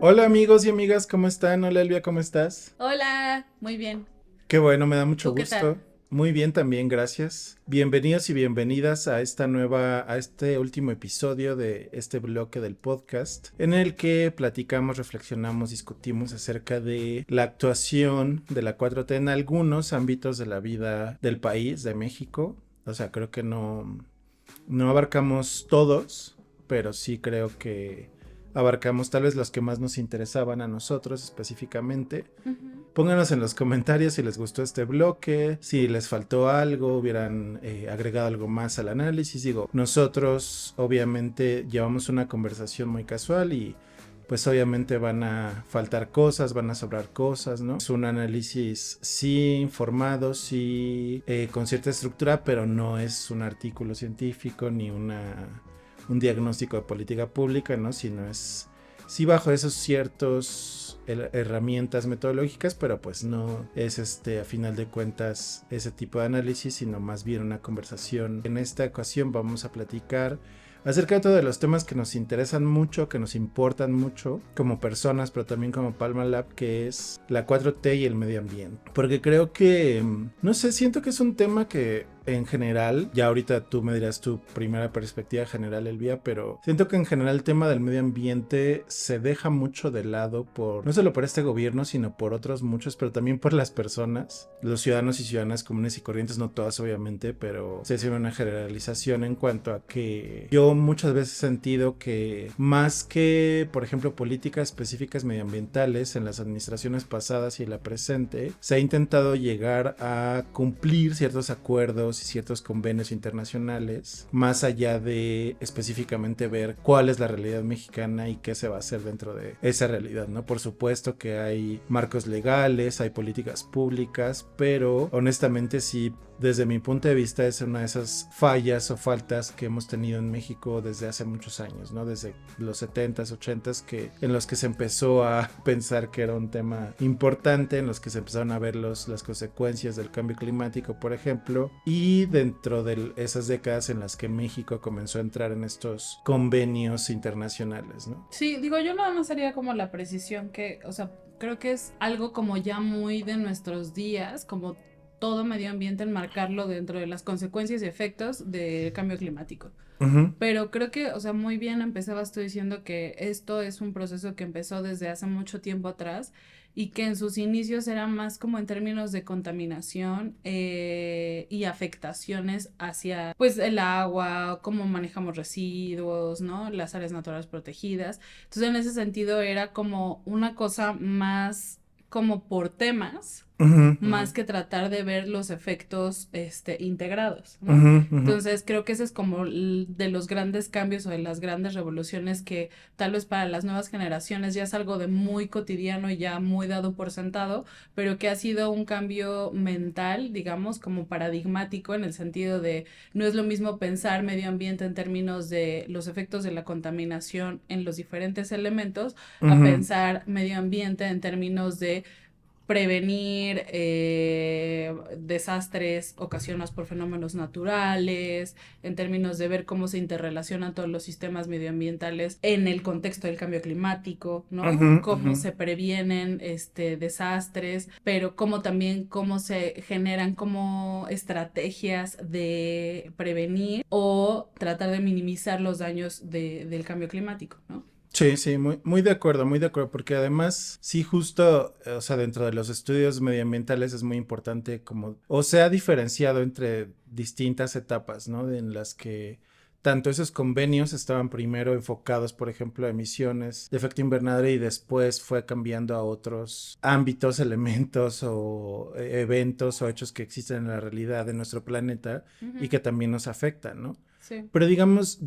Hola amigos y amigas, ¿cómo están? Hola Elvia, ¿cómo estás? Hola, muy bien. Qué bueno, me da mucho ¿Tú qué tal? gusto. Muy bien también, gracias. Bienvenidos y bienvenidas a a este último episodio de este bloque del podcast, en el que platicamos, reflexionamos, discutimos acerca de la actuación de la 4T en algunos ámbitos de la vida del país, de México. O sea, creo que no abarcamos todos, pero sí creo que abarcamos tal vez los que más nos interesaban a nosotros específicamente. Ujú. Pónganos en los comentarios si les gustó este bloque, si les faltó algo, hubieran agregado algo más al análisis. Digo, nosotros obviamente llevamos una conversación muy casual y pues obviamente van a faltar cosas, van a sobrar cosas, ¿no? Es un análisis sí informado, sí con cierta estructura, pero no es un artículo científico ni un diagnóstico de política pública, ¿no? Sino es sí bajo esos ciertos herramientas metodológicas, pero pues no es a final de cuentas ese tipo de análisis, sino más bien una conversación. En esta ocasión vamos a platicar acerca de todos los temas que nos interesan mucho, que nos importan mucho como personas, pero también como Palma Lab, que es la 4T y el medio ambiente. Porque creo que, no sé, siento que es un tema que en general, ya ahorita tú me dirás tu primera perspectiva general, Elvia, pero siento que en general el tema del medio ambiente se deja mucho de lado por, no solo por este gobierno, sino por otros muchos, pero también por las personas, los ciudadanos y ciudadanas comunes y corrientes, no todas obviamente, pero se hace una generalización en cuanto a que yo muchas veces he sentido que más que, por ejemplo, políticas específicas medioambientales en las administraciones pasadas y en la presente, se ha intentado llegar a cumplir ciertos acuerdos y ciertos convenios internacionales, más allá de específicamente ver cuál es la realidad mexicana y qué se va a hacer dentro de esa realidad, ¿no? Por supuesto que hay marcos legales, hay políticas públicas, pero honestamente sí, desde mi punto de vista es una de esas fallas o faltas que hemos tenido en México desde hace muchos años, ¿no? Desde los 70s, 80s, en los que se empezó a pensar que era un tema importante, en los que se empezaron a ver las consecuencias del cambio climático, por ejemplo, y dentro de esas décadas en las que México comenzó a entrar en estos convenios internacionales, ¿no? Sí, digo, yo nada más haría como la precisión que, o sea, creo que es algo como ya muy de nuestros días, como todo medio ambiente, enmarcarlo dentro de las consecuencias y efectos del cambio climático. Uh-huh. Pero creo que, o sea, muy bien empezabas tú diciendo que esto es un proceso que empezó desde hace mucho tiempo atrás y que en sus inicios era más como en términos de contaminación y afectaciones hacia, pues, el agua, cómo manejamos residuos, ¿no? Las áreas naturales protegidas. Entonces, en ese sentido era como una cosa más como por temas Uh-huh, uh-huh. más que tratar de ver los efectos integrados, ¿no? Uh-huh, uh-huh. Entonces creo que ese es como de los grandes cambios o de las grandes revoluciones que tal vez para las nuevas generaciones ya es algo de muy cotidiano y ya muy dado por sentado, pero que ha sido un cambio mental, digamos, como paradigmático en el sentido de no es lo mismo pensar medio ambiente en términos de los efectos de la contaminación en los diferentes elementos a Uh-huh. pensar medio ambiente en términos de prevenir desastres ocasionados por fenómenos naturales, en términos de ver cómo se interrelacionan todos los sistemas medioambientales en el contexto del cambio climático, ¿no? Uh-huh, Cómo uh-huh. se previenen desastres, pero cómo también cómo se generan como estrategias de prevenir o tratar de minimizar los daños del cambio climático, ¿no? Sí, sí, muy de acuerdo, porque además, sí, justo, o sea, dentro de los estudios medioambientales es muy importante como, o se ha diferenciado entre distintas etapas, ¿no? En las que tanto esos convenios estaban primero enfocados, por ejemplo, a emisiones de efecto invernadero y después fue cambiando a otros ámbitos, elementos o eventos o hechos que existen en la realidad de nuestro planeta y Ujú. que también nos afectan, ¿no? Sí. Pero digamos,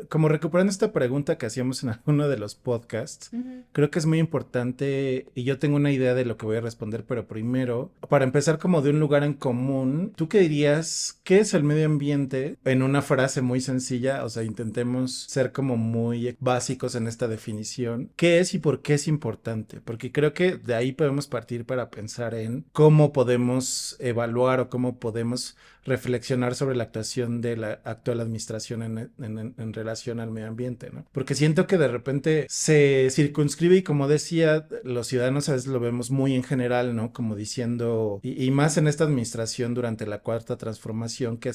como recuperando esta pregunta que hacíamos en alguno de los podcasts, Ujú. creo que es muy importante y yo tengo una idea de lo que voy a responder, pero primero, para empezar como de un lugar en común, ¿tú qué dirías? ¿Qué es el medio ambiente? En una frase muy sencilla, o sea, intentemos ser como muy básicos en esta definición. ¿Qué es y por qué es importante? Porque creo que de ahí podemos partir para pensar en cómo podemos evaluar o cómo podemos reflexionar sobre la actuación de la actual administración en relación al medio ambiente, ¿no? Porque siento que de repente se circunscribe y como decía, los ciudadanos a veces lo vemos muy en general, ¿no? Como diciendo, y más en esta administración durante la cuarta transformación que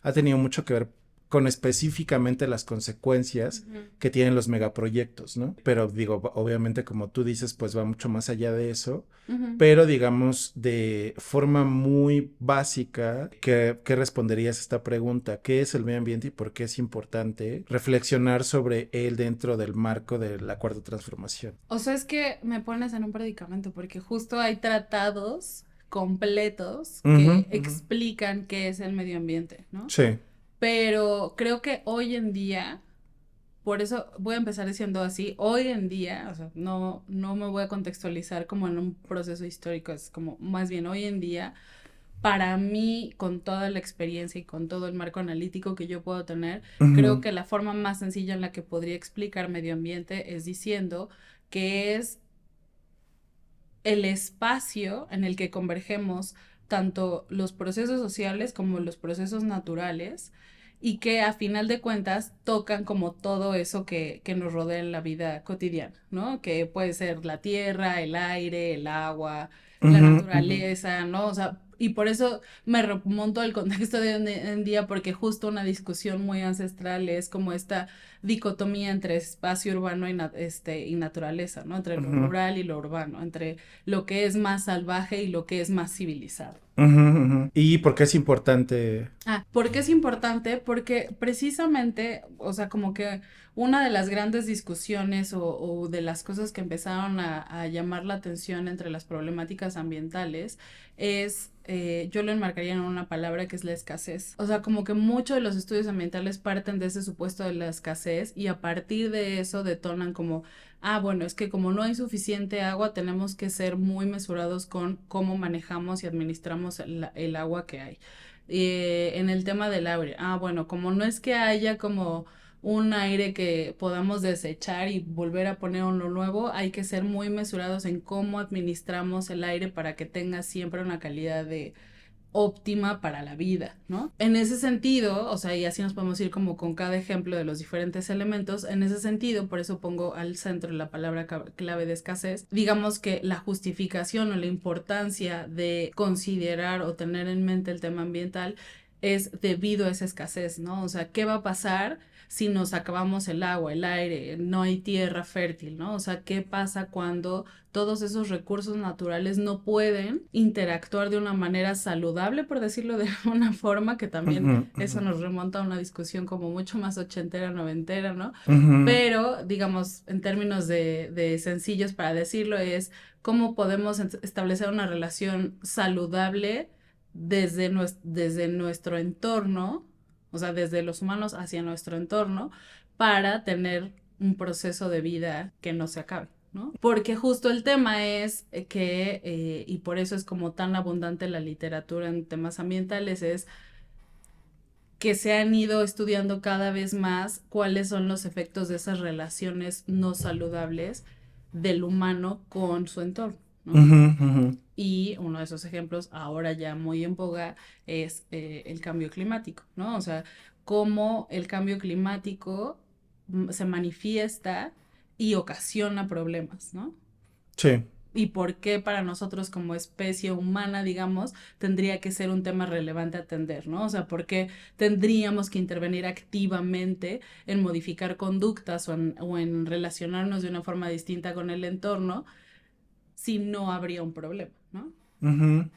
ha tenido mucho que ver con específicamente las consecuencias que tienen los megaproyectos, ¿no? Pero digo, obviamente como tú dices, pues va mucho más allá de eso, pero digamos de forma muy básica, ¿qué responderías a esta pregunta? ¿Qué es el medio ambiente y por qué es importante reflexionar sobre él dentro del marco de la cuarta transformación? O sea, es que me pones en un predicamento porque justo hay tratados completos que explican qué es el medio ambiente, ¿no? Sí. Pero creo que hoy en día, por eso voy a empezar diciendo así, hoy en día, o sea, no me voy a contextualizar como en un proceso histórico, es como más bien hoy en día, para mí, con toda la experiencia y con todo el marco analítico que yo puedo tener, creo que la forma más sencilla en la que podría explicar medio ambiente es diciendo que es el espacio en el que convergemos tanto los procesos sociales como los procesos naturales y que a final de cuentas tocan como todo eso que nos rodea en la vida cotidiana, ¿no? Que puede ser la tierra, el aire, el agua, la naturaleza, ¿no? O sea, y por eso me remonto al contexto de hoy en día porque justo una discusión muy ancestral es como esta dicotomía entre espacio urbano y naturaleza, ¿no? Entre lo rural y lo urbano, entre lo que es más salvaje y lo que es más civilizado. ¿Y por qué es importante? ¿Por qué es importante? Porque precisamente, o sea, como que una de las grandes discusiones o de las cosas que empezaron a llamar la atención entre las problemáticas ambientales es, yo lo enmarcaría en una palabra que es la escasez. O sea, como que muchos de los estudios ambientales parten de ese supuesto de la escasez y a partir de eso detonan como, bueno, es que como no hay suficiente agua, tenemos que ser muy mesurados con cómo manejamos y administramos el agua que hay. En el tema del aire, bueno, como no es que haya como un aire que podamos desechar y volver a poner uno nuevo, hay que ser muy mesurados en cómo administramos el aire para que tenga siempre una calidad de óptima para la vida, ¿no? En ese sentido, o sea, y así nos podemos ir como con cada ejemplo de los diferentes elementos, en ese sentido, por eso pongo al centro la palabra clave de escasez, digamos que la justificación o la importancia de considerar o tener en mente el tema ambiental es debido a esa escasez, ¿no? O sea, ¿qué va a pasar si nos acabamos el agua, el aire, no hay tierra fértil, ¿no? O sea, ¿qué pasa cuando todos esos recursos naturales no pueden interactuar de una manera saludable, por decirlo de una forma, que también eso nos remonta a una discusión como mucho más ochentera, noventera, ¿no? Pero, digamos, en términos de sencillos para decirlo, es cómo podemos establecer una relación saludable desde nuestro entorno, o sea, desde los humanos hacia nuestro entorno, para tener un proceso de vida que no se acabe, ¿no? Porque justo el tema es que, y por eso es como tan abundante la literatura en temas ambientales, es que se han ido estudiando cada vez más cuáles son los efectos de esas relaciones no saludables del humano con su entorno, ¿no? Y uno de esos ejemplos, ahora ya muy en boga, es el cambio climático, ¿no? O sea, cómo el cambio climático se manifiesta y ocasiona problemas, ¿no? Sí. Y por qué para nosotros como especie humana, digamos, tendría que ser un tema relevante a atender, ¿no? O sea, por qué tendríamos que intervenir activamente en modificar conductas o en relacionarnos de una forma distinta con el entorno si no habría un problema, ¿no?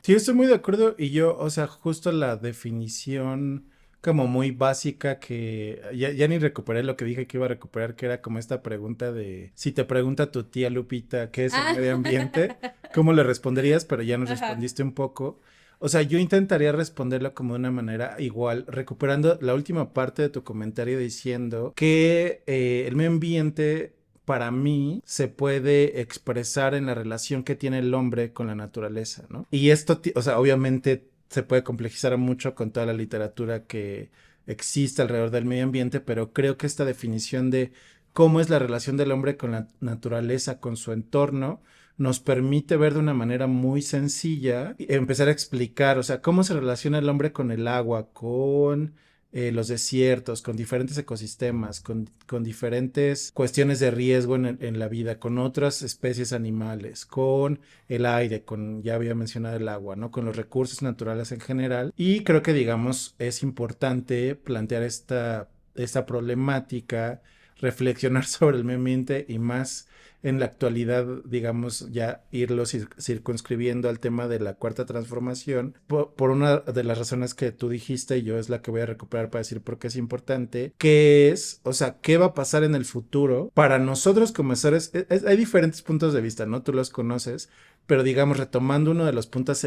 Sí, estoy muy de acuerdo y yo, o sea, justo la definición como muy básica que ya ni recuperé lo que dije que iba a recuperar, que era como esta pregunta de si te pregunta tu tía Lupita qué es el medio ambiente, ¿cómo le responderías? Pero ya nos respondiste un poco. O sea, yo intentaría responderlo como de una manera igual, recuperando la última parte de tu comentario diciendo que el medio ambiente para mí se puede expresar en la relación que tiene el hombre con la naturaleza, ¿no? Y esto, o sea, obviamente se puede complejizar mucho con toda la literatura que existe alrededor del medio ambiente, pero creo que esta definición de cómo es la relación del hombre con la naturaleza, con su entorno, nos permite ver de una manera muy sencilla y empezar a explicar, o sea, cómo se relaciona el hombre con el agua, con los desiertos, con diferentes ecosistemas, con diferentes cuestiones de riesgo en la vida, con otras especies animales, con el aire, ya había mencionado el agua, ¿no? Con los recursos naturales en general. Y creo que, digamos, es importante plantear esta problemática, reflexionar sobre el medio ambiente y más en la actualidad, digamos, ya irlo circunscribiendo al tema de la cuarta transformación, por una de las razones que tú dijiste, y yo es la que voy a recuperar para decir por qué es importante, que es, o sea, qué va a pasar en el futuro para nosotros como seres. Hay diferentes puntos de vista, ¿no? Tú los conoces, pero digamos, retomando uno de los puntos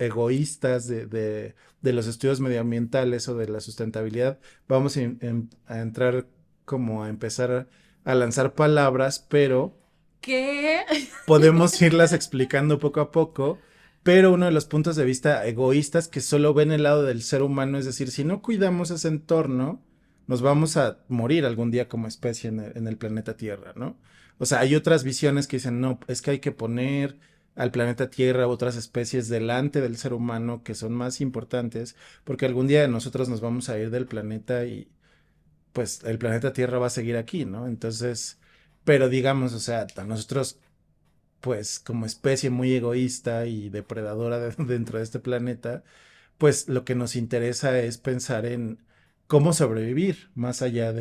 egoístas de los estudios medioambientales o de la sustentabilidad, vamos a entrar como a empezar a lanzar palabras, pero ¿Qué? podemos irlas explicando poco a poco. Pero uno de los puntos de vista egoístas que solo ven el lado del ser humano, es decir, si no cuidamos ese entorno, nos vamos a morir algún día como especie en el planeta Tierra, ¿no? O sea, hay otras visiones que dicen, no, es que hay que poner al planeta Tierra otras especies delante del ser humano que son más importantes, porque algún día nosotros nos vamos a ir del planeta y pues el planeta Tierra va a seguir aquí, ¿no? Entonces, pero digamos, o sea, a nosotros, pues como especie muy egoísta y depredadora dentro de este planeta, pues lo que nos interesa es pensar en cómo sobrevivir más allá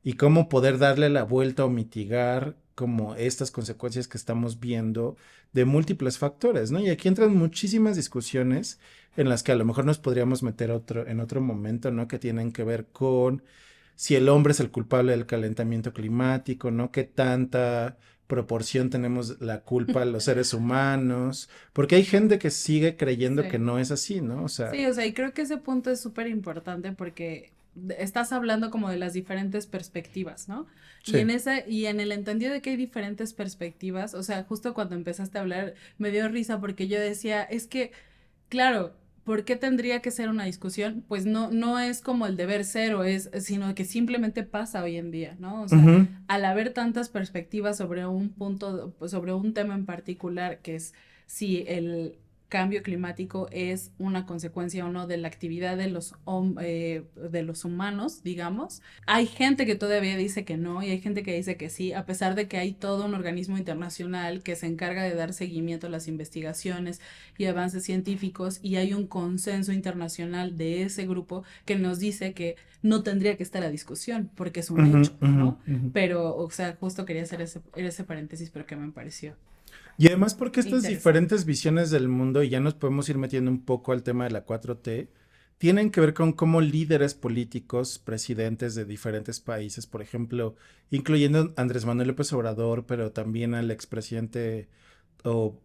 y cómo poder darle la vuelta o mitigar como estas consecuencias que estamos viendo de múltiples factores, ¿no? Y aquí entran muchísimas discusiones en las que a lo mejor nos podríamos meter en otro momento, ¿no? Que tienen que ver con si el hombre es el culpable del calentamiento climático, ¿no? ¿Qué tanta proporción tenemos la culpa los seres humanos? Porque hay gente que sigue creyendo que Sí. no es así, ¿no? O sea, Sí, o sea, y creo que ese punto es súper importante porque estás hablando como de las diferentes perspectivas, ¿no? Y sí. y en el entendido de que hay diferentes perspectivas, o sea, justo cuando empezaste a hablar me dio risa porque yo decía, es que, claro, ¿por qué tendría que ser una discusión? Pues no es como el deber ser sino que simplemente pasa hoy en día, ¿no? O sea, Ujú, al haber tantas perspectivas sobre un punto, sobre un tema en particular, que es si el cambio climático es una consecuencia o no de la actividad de los humanos, digamos. Hay gente que todavía dice que no y hay gente que dice que sí, a pesar de que hay todo un organismo internacional que se encarga de dar seguimiento a las investigaciones y avances científicos y hay un consenso internacional de ese grupo que nos dice que no tendría que estar a discusión porque es un ujú, hecho, ujú, ¿no? ujú. Pero, o sea, justo quería hacer ese paréntesis, pero que me pareció Y además porque estas interesante. diferentes visiones del mundo, y ya nos podemos ir metiendo un poco al tema de la 4T, tienen que ver con cómo líderes políticos, presidentes de diferentes países, por ejemplo, incluyendo Andrés Manuel López Obrador, pero también al expresidente, o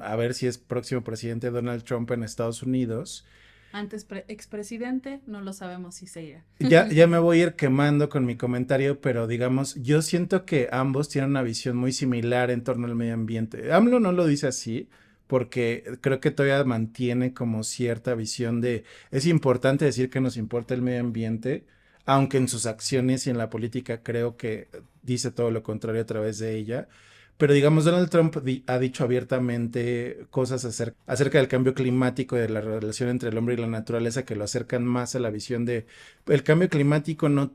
a ver si es próximo presidente Donald Trump en Estados Unidos. Antes expresidente, no lo sabemos si se irá. Ya me voy a ir quemando con mi comentario, pero digamos, yo siento que ambos tienen una visión muy similar en torno al medio ambiente. AMLO no lo dice así, porque creo que todavía mantiene como cierta visión es importante decir que nos importa el medio ambiente, aunque en sus acciones y en la política creo que dice todo lo contrario a través de ella. Pero digamos, Donald Trump ha dicho abiertamente cosas acerca del cambio climático y de la relación entre el hombre y la naturaleza que lo acercan más a la visión de el cambio climático no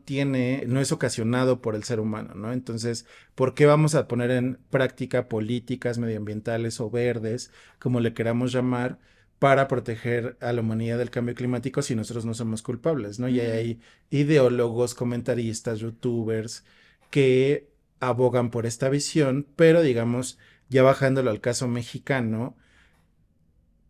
es ocasionado por el ser humano, ¿no? Entonces, ¿por qué vamos a poner en práctica políticas medioambientales o verdes, como le queramos llamar, para proteger a la humanidad del cambio climático si nosotros no somos culpables, ¿no? Y Ujú. hay ideólogos, comentaristas, youtubers que abogan por esta visión, pero digamos, ya bajándolo al caso mexicano,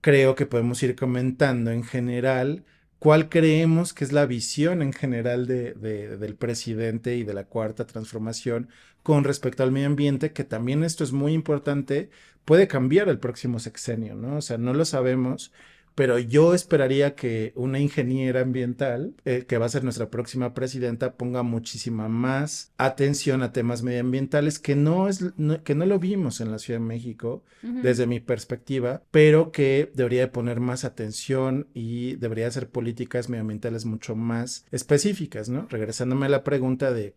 creo que podemos ir comentando en general cuál creemos que es la visión en general del presidente y de la cuarta transformación con respecto al medio ambiente, que también esto es muy importante, puede cambiar el próximo sexenio, ¿no? O sea, no lo sabemos, pero yo esperaría que una ingeniera ambiental, que va a ser nuestra próxima presidenta, ponga muchísima más atención a temas medioambientales que no lo vimos en la Ciudad de México Ujú. desde mi perspectiva, pero que debería de poner más atención y debería hacer políticas medioambientales mucho más específicas, ¿no? Regresándome a la pregunta de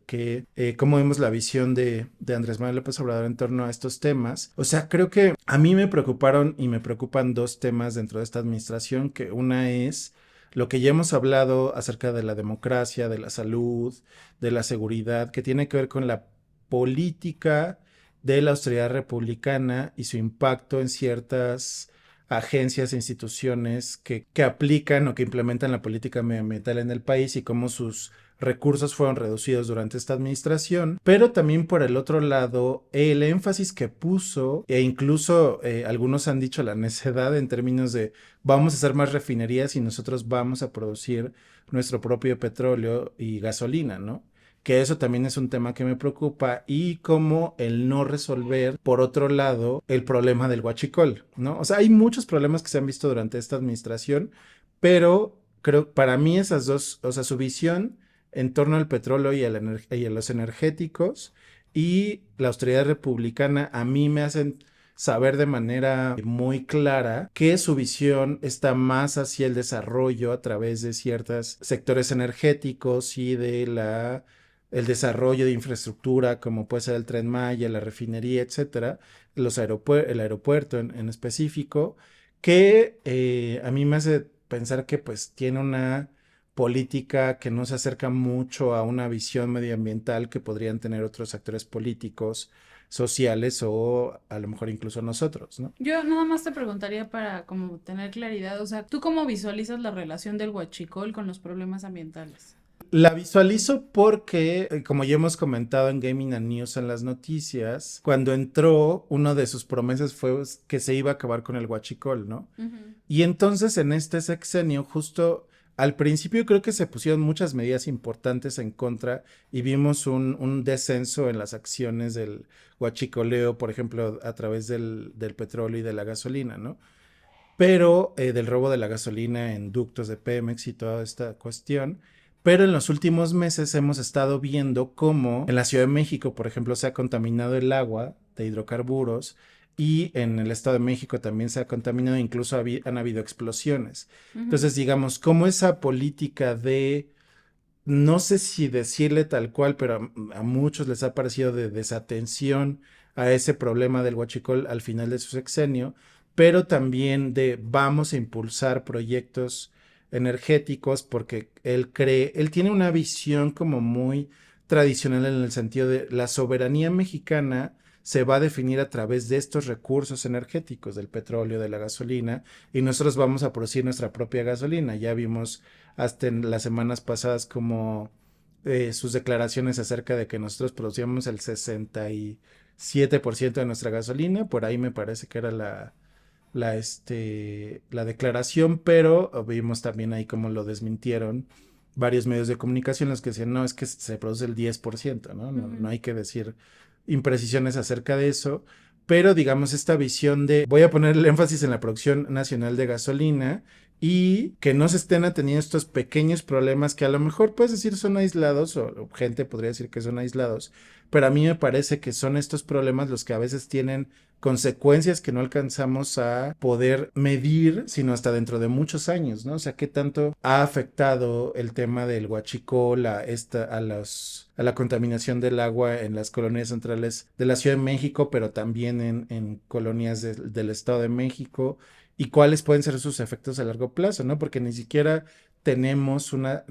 cómo vemos la visión de Andrés Manuel López Obrador en torno a estos temas. O sea, creo que a mí me preocuparon y me preocupan dos temas dentro de esta administración, que una es lo que ya hemos hablado acerca de la democracia, de la salud, de la seguridad, que tiene que ver con la política de la austeridad republicana y su impacto en ciertas agencias e instituciones que aplican o que implementan la política medioambiental en el país y cómo sus recursos fueron reducidos durante esta administración, pero también por el otro lado, el énfasis que puso, e incluso algunos han dicho la necedad en términos de vamos a hacer más refinerías y nosotros vamos a producir nuestro propio petróleo y gasolina, ¿no? Que eso también es un tema que me preocupa y como el no resolver, por otro lado, el problema del huachicol, ¿no? O sea, hay muchos problemas que se han visto durante esta administración, pero creo para mí esas dos, o sea, su visión en torno al petróleo y a los energéticos y la austeridad republicana a mí me hacen saber de manera muy clara que su visión está más hacia el desarrollo a través de ciertos sectores energéticos y de el desarrollo de infraestructura como puede ser el Tren Maya, la refinería, etcétera, el aeropuerto en específico, que a mí me hace pensar que pues tiene una política que no se acerca mucho a una visión medioambiental que podrían tener otros actores políticos, sociales o a lo mejor incluso nosotros, ¿no? Yo nada más te preguntaría para como tener claridad, o sea, ¿tú cómo visualizas la relación del huachicol con los problemas ambientales? La visualizo porque, como ya hemos comentado en Gaming and News en las noticias, cuando entró, una de sus promesas fue que se iba a acabar con el huachicol, ¿no? Y entonces en este sexenio, justo al principio creo que se pusieron muchas medidas importantes en contra y vimos un descenso en las acciones del huachicoleo, por ejemplo, a través del petróleo y de la gasolina, ¿no? Pero del robo de la gasolina en ductos de Pemex y toda esta cuestión. Pero en los últimos meses hemos estado viendo cómo en la Ciudad de México, por ejemplo, se ha contaminado el agua de hidrocarburos y en el Estado de México también se ha contaminado, incluso han habido explosiones. Entonces, digamos, cómo esa política de, no sé si decirle tal cual, pero a muchos les ha parecido de desatención a ese problema del huachicol al final de su sexenio, pero también de vamos a impulsar proyectos energéticos porque él tiene una visión como muy tradicional en el sentido de la soberanía mexicana se va a definir a través de estos recursos energéticos, del petróleo, de la gasolina, y nosotros vamos a producir nuestra propia gasolina. Ya vimos hasta en las semanas pasadas como sus declaraciones acerca de que nosotros producíamos el 67% de nuestra gasolina, por ahí me parece que era la declaración, pero vimos también ahí cómo lo desmintieron varios medios de comunicación los que decían, no, es que se produce el 10%, ¿no? No hay que decir imprecisiones acerca de eso, pero digamos esta visión de voy a poner el énfasis en la producción nacional de gasolina y que no se estén atendiendo estos pequeños problemas que a lo mejor puedes decir son aislados o gente podría decir que son aislados, pero a mí me parece que son estos problemas los que a veces tienen consecuencias que no alcanzamos a poder medir, sino hasta dentro de muchos años, ¿no? O sea, qué tanto ha afectado el tema del huachicol a la contaminación del agua en las colonias centrales de la Ciudad de México, pero también en colonias del Estado de México, y cuáles pueden ser sus efectos a largo plazo, ¿no? Porque ni siquiera tenemos la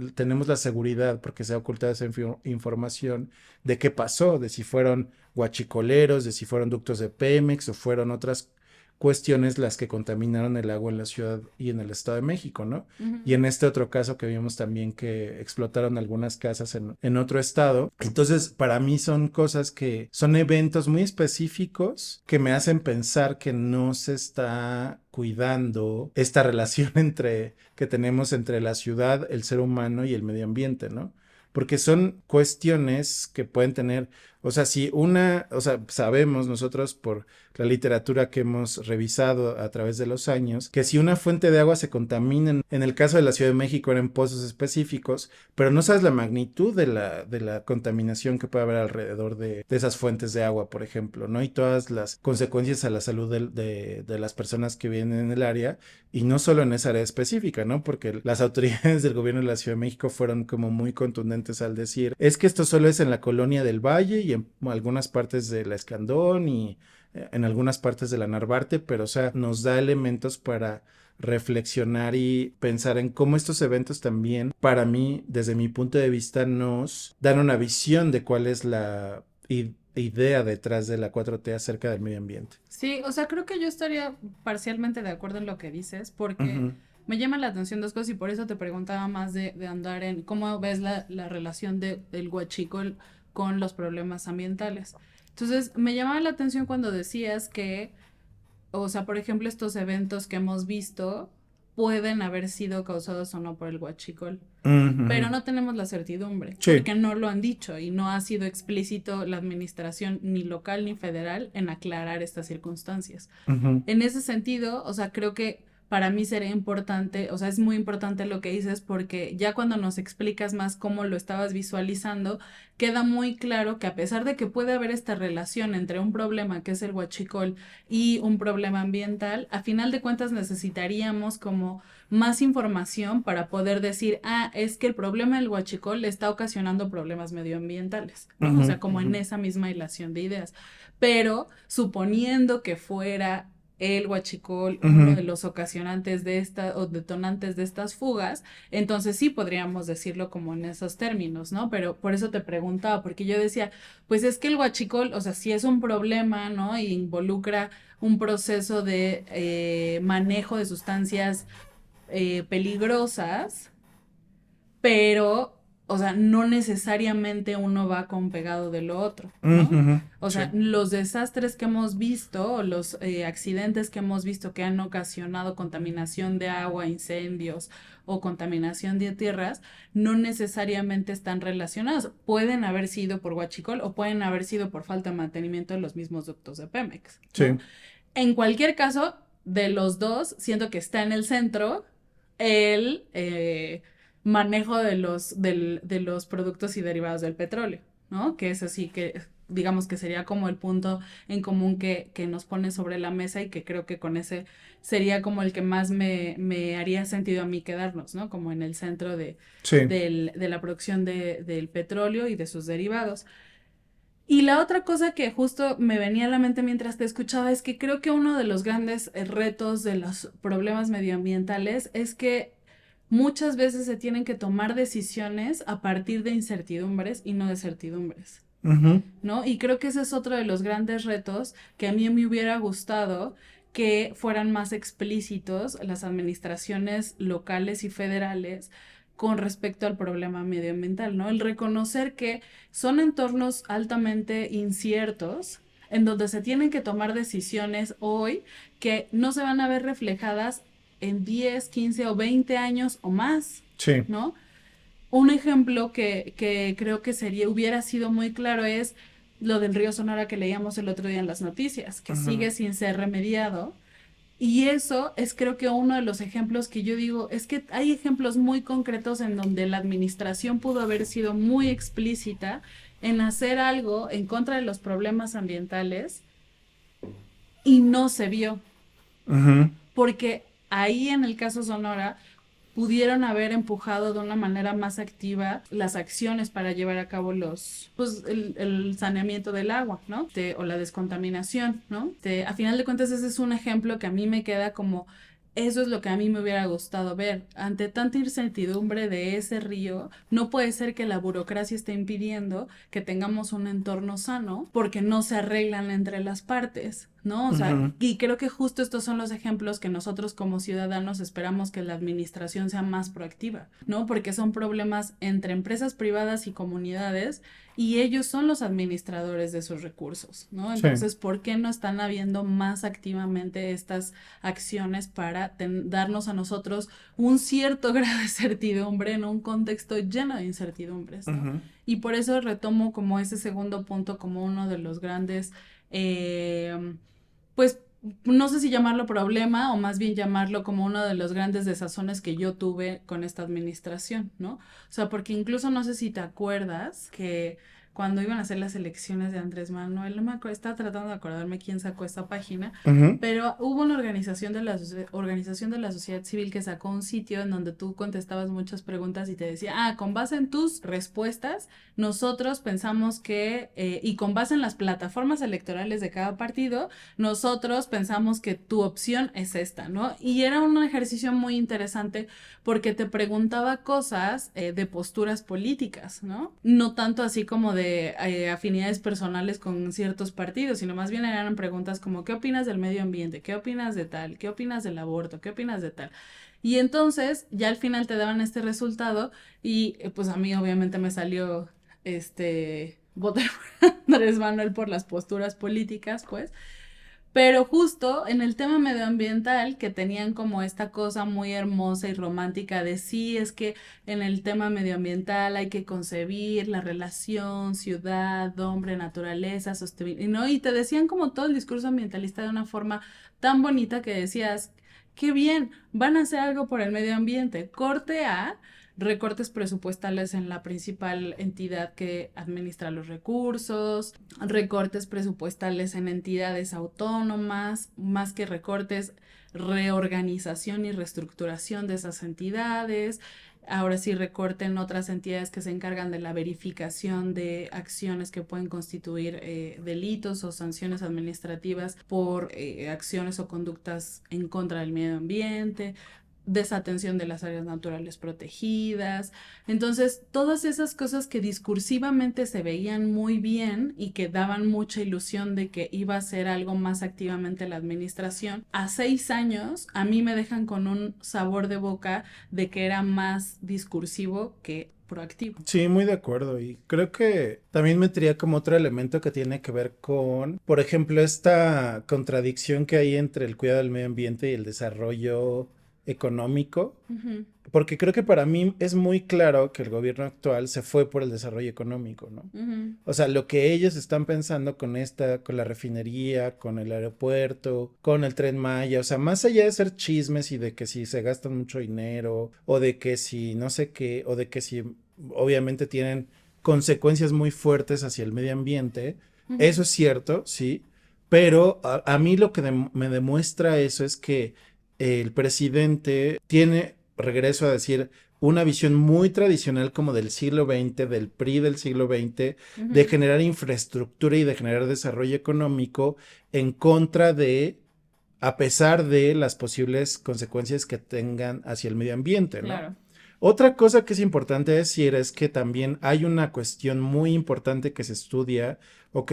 seguridad, porque se ha ocultado esa información de qué pasó, de si fueron guachicoleros, de si fueron ductos de Pemex o fueron otras cuestiones las que contaminaron el agua en la ciudad y en el Estado de México, ¿no? Y en este otro caso que vimos también que explotaron algunas casas en otro estado. Entonces, para mí son cosas que son eventos muy específicos que me hacen pensar que no se está cuidando esta relación que tenemos entre la ciudad, el ser humano y el medio ambiente, ¿no? Porque son cuestiones que pueden tener, o sea, sabemos nosotros por la literatura que hemos revisado a través de los años, que si una fuente de agua se contamina, en el caso de la Ciudad de México eran pozos específicos, pero no sabes la magnitud de la contaminación que puede haber alrededor de esas fuentes de agua, por ejemplo, ¿no? Y todas las consecuencias a la salud de las personas que viven en el área, y no solo en esa área específica, ¿no? Porque las autoridades del gobierno de la Ciudad de México fueron como muy contundentes al decir, es que esto solo es en la colonia del Valle y en algunas partes de la Escandón y en algunas partes de la Narvarte, pero o sea, nos da elementos para reflexionar y pensar en cómo estos eventos también, para mí, desde mi punto de vista, nos dan una visión de cuál es la idea detrás de la 4T acerca del medio ambiente. Sí, o sea, creo que yo estaría parcialmente de acuerdo en lo que dices, porque Ujú, me llama la atención dos cosas y por eso te preguntaba más de andar en cómo ves la relación del huachicol con los problemas ambientales. Entonces, me llamaba la atención cuando decías que, o sea, por ejemplo, estos eventos que hemos visto pueden haber sido causados o no por el huachicol, pero ujú. no tenemos la certidumbre, Sí. porque no lo han dicho y no ha sido explícito la administración ni local ni federal en aclarar estas circunstancias. Ujú, En ese sentido, o sea, creo que para mí sería importante, o sea, es muy importante lo que dices porque ya cuando nos explicas más cómo lo estabas visualizando, queda muy claro que a pesar de que puede haber esta relación entre un problema que es el huachicol y un problema ambiental, a final de cuentas necesitaríamos como más información para poder decir, ah, es que el problema del huachicol le está ocasionando problemas medioambientales, ¿no? O ujú, sea, como ujú, en esa misma hilación de ideas. Pero suponiendo que fuera el huachicol uno de ujú. los ocasionantes de esta o detonantes de estas fugas, entonces sí podríamos decirlo como en esos términos, ¿no? Pero por eso te preguntaba, porque yo decía, pues es que el huachicol, o sea, sí es un problema, ¿no? Y involucra un proceso de manejo de sustancias peligrosas, pero, o sea, no necesariamente uno va con pegado de lo otro, Ujú, ¿no? ujú. O Sí. sea, los desastres que hemos visto, o los accidentes que hemos visto que han ocasionado contaminación de agua, incendios o contaminación de tierras, no necesariamente están relacionados. Pueden haber sido por huachicol o pueden haber sido por falta de mantenimiento de los mismos ductos de Pemex, ¿no? Sí. En cualquier caso, de los dos, siento que está en el centro el manejo de los productos y derivados del petróleo, ¿no? Que es así que, digamos que sería como el punto en común que nos pone sobre la mesa y que creo que con ese sería como el que más me haría sentido a mí quedarnos, ¿no? Como en el centro Sí. de la producción del petróleo y de sus derivados. Y la otra cosa que justo me venía a la mente mientras te escuchaba es que creo que uno de los grandes retos de los problemas medioambientales es que muchas veces se tienen que tomar decisiones a partir de incertidumbres y no de certidumbres, Ujú, ¿no? Y creo que ese es otro de los grandes retos que a mí me hubiera gustado que fueran más explícitos las administraciones locales y federales con respecto al problema medioambiental, ¿no? El reconocer que son entornos altamente inciertos en donde se tienen que tomar decisiones hoy que no se van a ver reflejadas en 10, 15 o 20 años o más, sí. ¿no? Un ejemplo que creo que hubiera sido muy claro es lo del río Sonora que leíamos el otro día en las noticias, que Ujú, sigue sin ser remediado. Y eso es creo que uno de los ejemplos que yo digo, es que hay ejemplos muy concretos en donde la administración pudo haber sido muy explícita en hacer algo en contra de los problemas ambientales y no se vio, ujú. porque ahí en el caso Sonora pudieron haber empujado de una manera más activa las acciones para llevar a cabo pues, el saneamiento del agua, ¿no? O la descontaminación, ¿no? A final de cuentas, ese es un ejemplo que a mí me queda como, eso es lo que a mí me hubiera gustado ver. Ante tanta incertidumbre de ese río, no puede ser que la burocracia esté impidiendo que tengamos un entorno sano porque no se arreglan entre las partes, ¿no? O sea, Ujú, y creo que justo estos son los ejemplos que nosotros como ciudadanos esperamos que la administración sea más proactiva, ¿no? Porque son problemas entre empresas privadas y comunidades y ellos son los administradores de sus recursos, ¿no? sí. Entonces, ¿por qué no están habiendo más activamente estas acciones para darnos a nosotros un cierto grado de certidumbre en un contexto lleno de incertidumbres, ¿no? Ujú, Y por eso retomo como ese segundo punto como uno de los grandes pues no sé si llamarlo problema o más bien llamarlo como uno de los grandes desazones que yo tuve con esta administración, ¿no? O sea, porque incluso no sé si te acuerdas que cuando iban a hacer las elecciones de Andrés Manuel, no me acuerdo, estaba tratando de acordarme quién sacó esta página, Ujú. pero hubo una organización de la sociedad civil que sacó un sitio en donde tú contestabas muchas preguntas y te decía, con base en tus respuestas, nosotros pensamos que, y con base en las plataformas electorales de cada partido, nosotros pensamos que tu opción es esta, ¿no? Y era un ejercicio muy interesante porque te preguntaba cosas de posturas políticas, ¿no? No tanto así como de afinidades personales con ciertos partidos, sino más bien eran preguntas como ¿qué opinas del medio ambiente? ¿Qué opinas de tal? ¿Qué opinas del aborto? ¿Qué opinas de tal? Y entonces ya al final te daban este resultado y pues a mí obviamente me salió votar por Andrés Manuel por las posturas políticas, pues. Pero justo en el tema medioambiental, que tenían como esta cosa muy hermosa y romántica de sí, es que en el tema medioambiental hay que concebir la relación ciudad, hombre, naturaleza, sostenibilidad, ¿no? Y te decían como todo el discurso ambientalista de una forma tan bonita que decías, qué bien, van a hacer algo por el medio ambiente. Corte a recortes presupuestales en la principal entidad que administra los recursos, recortes presupuestales en entidades autónomas, más que recortes, reorganización y reestructuración de esas entidades. Ahora sí recorten otras entidades que se encargan de la verificación de acciones que pueden constituir delitos o sanciones administrativas por acciones o conductas en contra del medio ambiente, desatención de las áreas naturales protegidas. Entonces, todas esas cosas que discursivamente se veían muy bien y que daban mucha ilusión de que iba a ser algo más activamente la administración, a 6 años a mí me dejan con un sabor de boca de que era más discursivo que proactivo. Sí, muy de acuerdo. Y creo que también metería como otro elemento que tiene que ver con, por ejemplo, esta contradicción que hay entre el cuidado del medio ambiente y el desarrollo económico. Ujú, Porque creo que para mí es muy claro que el gobierno actual se fue por el desarrollo económico, ¿no? ujú, O sea, lo que ellos están pensando con la refinería, con el aeropuerto, con el Tren Maya, o sea, más allá de ser chismes y de que si se gastan mucho dinero, o de que si no sé qué, o de que si obviamente tienen consecuencias muy fuertes hacia el medio ambiente, ujú. eso es cierto, sí, pero a mí lo que me demuestra eso es que el presidente tiene, regreso a decir, una visión muy tradicional como del siglo XX, del PRI del siglo XX, de Ujú. generar infraestructura y de generar desarrollo económico en contra de, a pesar de las posibles consecuencias que tengan hacia el medio ambiente, ¿no? Claro. Otra cosa que es importante decir es que también hay una cuestión muy importante que se estudia o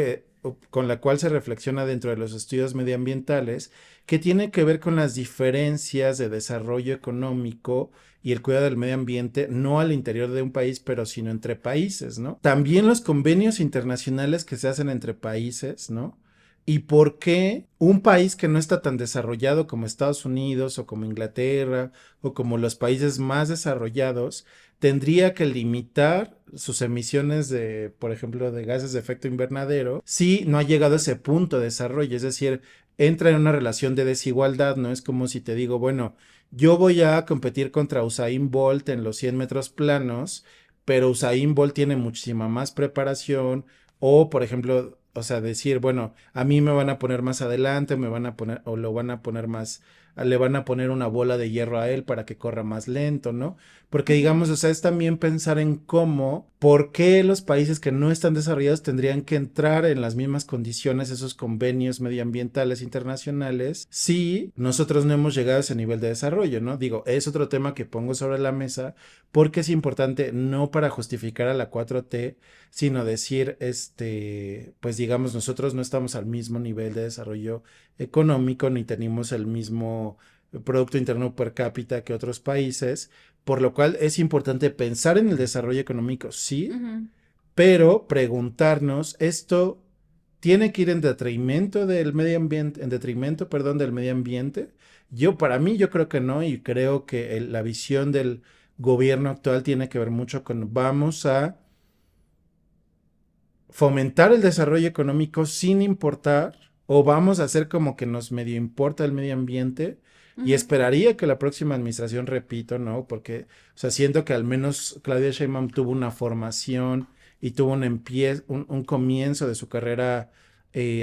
con la cual se reflexiona dentro de los estudios medioambientales, que tiene que ver con las diferencias de desarrollo económico y el cuidado del medio ambiente, no al interior de un país, pero sino entre países, ¿no? También los convenios internacionales que se hacen entre países, ¿no? ¿Y por qué un país que no está tan desarrollado como Estados Unidos o como Inglaterra o como los países más desarrollados tendría que limitar sus emisiones de, por ejemplo, de gases de efecto invernadero si no ha llegado a ese punto de desarrollo? Es decir, entra en una relación de desigualdad, ¿no? Es como si te digo, bueno, yo voy a competir contra Usain Bolt en los 100 metros planos, pero Usain Bolt tiene muchísima más preparación o, por ejemplo, o sea, decir, bueno, a mí me van a poner más adelante, me van a poner, o lo van a poner más, le van a poner una bola de hierro a él para que corra más lento, ¿no? Porque Ujú. digamos, o sea, es también pensar en cómo, por qué los países que no están desarrollados tendrían que entrar en las mismas condiciones, esos convenios medioambientales internacionales, si nosotros no hemos llegado a ese nivel de desarrollo, ¿no? Digo, es otro tema que pongo sobre la mesa porque es importante no para justificar a la 4T, sino decir, pues digamos, nosotros no estamos al mismo nivel de desarrollo económico ni tenemos el mismo Producto Interno per cápita que otros países, por lo cual es importante pensar en el desarrollo económico, sí, Ujú. pero preguntarnos, ¿esto tiene que ir en detrimento del medio ambiente, en detrimento, perdón, del medio ambiente? Para mí, yo creo que no, y creo que la visión del gobierno actual tiene que ver mucho con vamos a fomentar el desarrollo económico sin importar, o vamos a hacer como que nos medio importa el medio ambiente. Y Ujú. esperaría que la próxima administración, repito, ¿no? Porque, o sea, siento que al menos Claudia Sheinbaum tuvo una formación y tuvo un comienzo de su carrera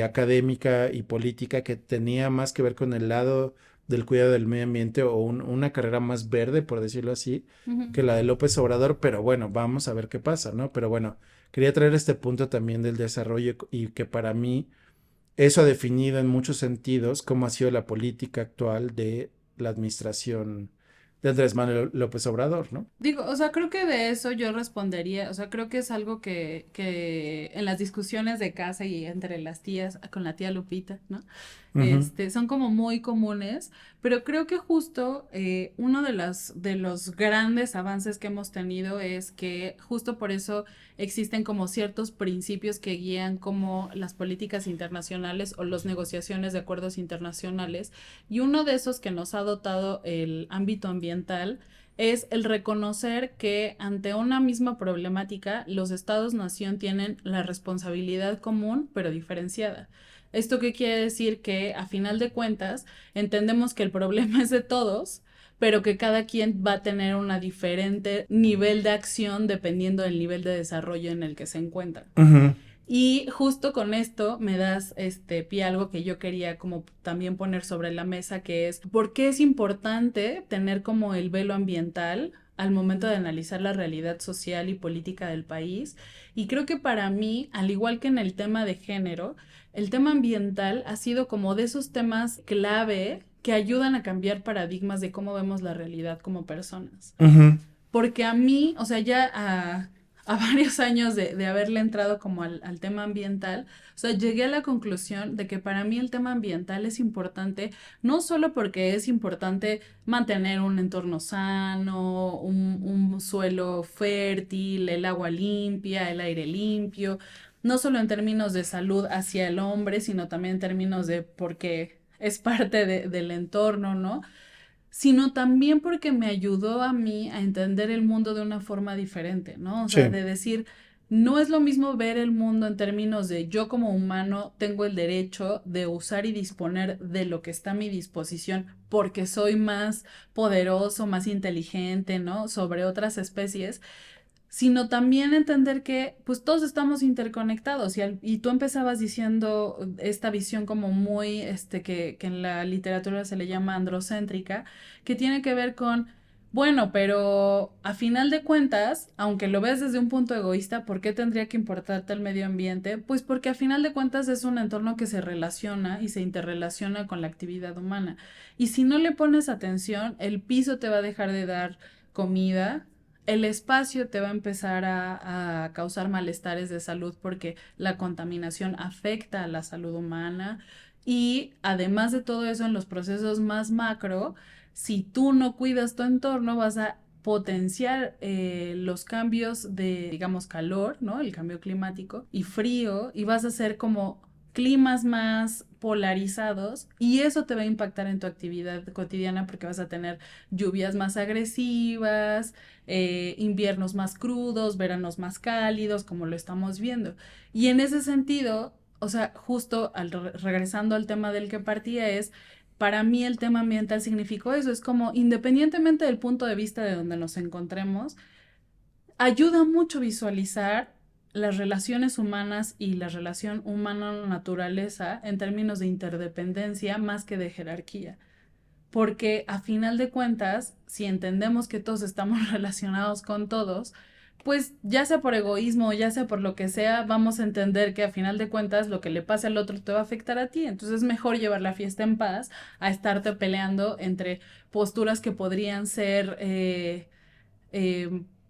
académica y política que tenía más que ver con el lado del cuidado del medio ambiente o una carrera más verde, por decirlo así, Ujú. que la de López Obrador, pero bueno, vamos a ver qué pasa, ¿no? Pero bueno, quería traer este punto también del desarrollo y que para mí eso ha definido en muchos sentidos cómo ha sido la política actual de la administración de Andrés Manuel López Obrador, ¿no? Digo, o sea, creo que de eso yo respondería, o sea, creo que es algo que en las discusiones de casa y entre las tías, con la tía Lupita, ¿no? Ujú, Son como muy comunes, pero creo que justo uno de los grandes avances que hemos tenido es que justo por eso existen como ciertos principios que guían como las políticas internacionales o las negociaciones de acuerdos internacionales, y uno de esos que nos ha dotado el ámbito ambiental es el reconocer que ante una misma problemática los estados-nación tienen la responsabilidad común pero diferenciada. ¿Esto qué quiere decir? Que a final de cuentas entendemos que el problema es de todos, pero que cada quien va a tener un diferente nivel de acción dependiendo del nivel de desarrollo en el que se encuentra. ujú, Y justo con esto me das pie a algo que yo quería como también poner sobre la mesa, que es por qué es importante tener como el velo ambiental al momento de analizar la realidad social y política del país. Y creo que para mí, al igual que en el tema de género, el tema ambiental ha sido como de esos temas clave que ayudan a cambiar paradigmas de cómo vemos la realidad como personas. ujú, Porque a mí, o sea, ya a varios años de haberle entrado como al tema ambiental, o sea, llegué a la conclusión de que para mí el tema ambiental es importante, no solo porque es importante mantener un entorno sano, un suelo fértil, el agua limpia, el aire limpio, no solo en términos de salud hacia el hombre, sino también en términos de porque es parte del entorno, ¿no? Sino también porque me ayudó a mí a entender el mundo de una forma diferente, ¿no? O sea, sí, de decir, no es lo mismo ver el mundo en términos de yo como humano tengo el derecho de usar y disponer de lo que está a mi disposición porque soy más poderoso, más inteligente, ¿no? Sobre otras especies, sino también entender que pues todos estamos interconectados y tú empezabas diciendo esta visión como muy, que en la literatura se le llama androcéntrica, que tiene que ver con, bueno, pero a final de cuentas, aunque lo ves desde un punto egoísta, ¿por qué tendría que importarte el medio ambiente? Pues porque a final de cuentas es un entorno que se relaciona y se interrelaciona con la actividad humana. Y si no le pones atención, el piso te va a dejar de dar comida, el espacio te va a empezar a causar malestares de salud porque la contaminación afecta a la salud humana, y además de todo eso en los procesos más macro, si tú no cuidas tu entorno vas a potenciar los cambios de, digamos, calor, ¿no? El cambio climático y frío, y vas a hacer como climas más polarizados, y eso te va a impactar en tu actividad cotidiana porque vas a tener lluvias más agresivas, inviernos más crudos, veranos más cálidos, como lo estamos viendo. Y en ese sentido, o sea, justo regresando al tema del que partía es, para mí el tema ambiental significó eso, es como independientemente del punto de vista de donde nos encontremos, ayuda mucho visualizar las relaciones humanas y la relación humano-naturaleza en términos de interdependencia más que de jerarquía. Porque a final de cuentas, si entendemos que todos estamos relacionados con todos, pues ya sea por egoísmo, ya sea por lo que sea, vamos a entender que a final de cuentas lo que le pase al otro te va a afectar a ti. Entonces es mejor llevar la fiesta en paz a estarte peleando entre posturas que podrían ser eh,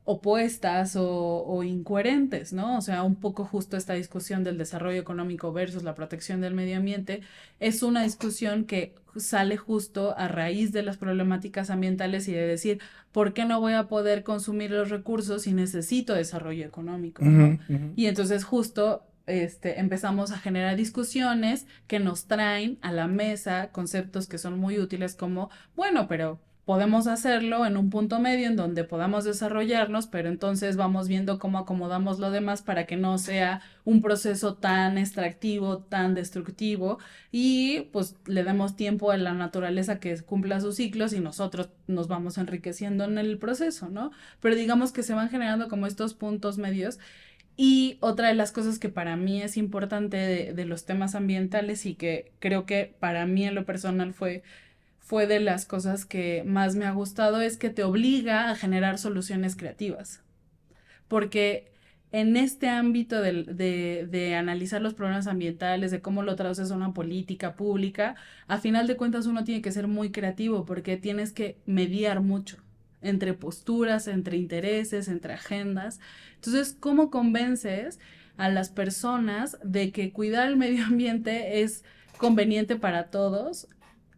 opuestas o incoherentes, ¿no? O sea, un poco justo esta discusión del desarrollo económico versus la protección del medio ambiente es una discusión que sale justo a raíz de las problemáticas ambientales y de decir, ¿por qué no voy a poder consumir los recursos si necesito desarrollo económico, ¿no? ujú, ujú. Y entonces justo empezamos a generar discusiones que nos traen a la mesa conceptos que son muy útiles como, bueno, pero podemos hacerlo en un punto medio en donde podamos desarrollarnos, pero entonces vamos viendo cómo acomodamos lo demás para que no sea un proceso tan extractivo, tan destructivo, y pues le demos tiempo a la naturaleza que cumpla sus ciclos y nosotros nos vamos enriqueciendo en el proceso, ¿no? Pero digamos que se van generando como estos puntos medios Y otra de las cosas que para mí es importante de los temas ambientales y que creo que para mí en lo personal fue de las cosas que más me ha gustado es que te obliga a generar soluciones creativas. Porque en este ámbito de analizar los problemas ambientales, de cómo lo traduces a una política pública, a final de cuentas uno tiene que ser muy creativo porque tienes que mediar mucho entre posturas, entre intereses, entre agendas. Entonces, ¿cómo convences a las personas de que cuidar el medio ambiente es conveniente para todos?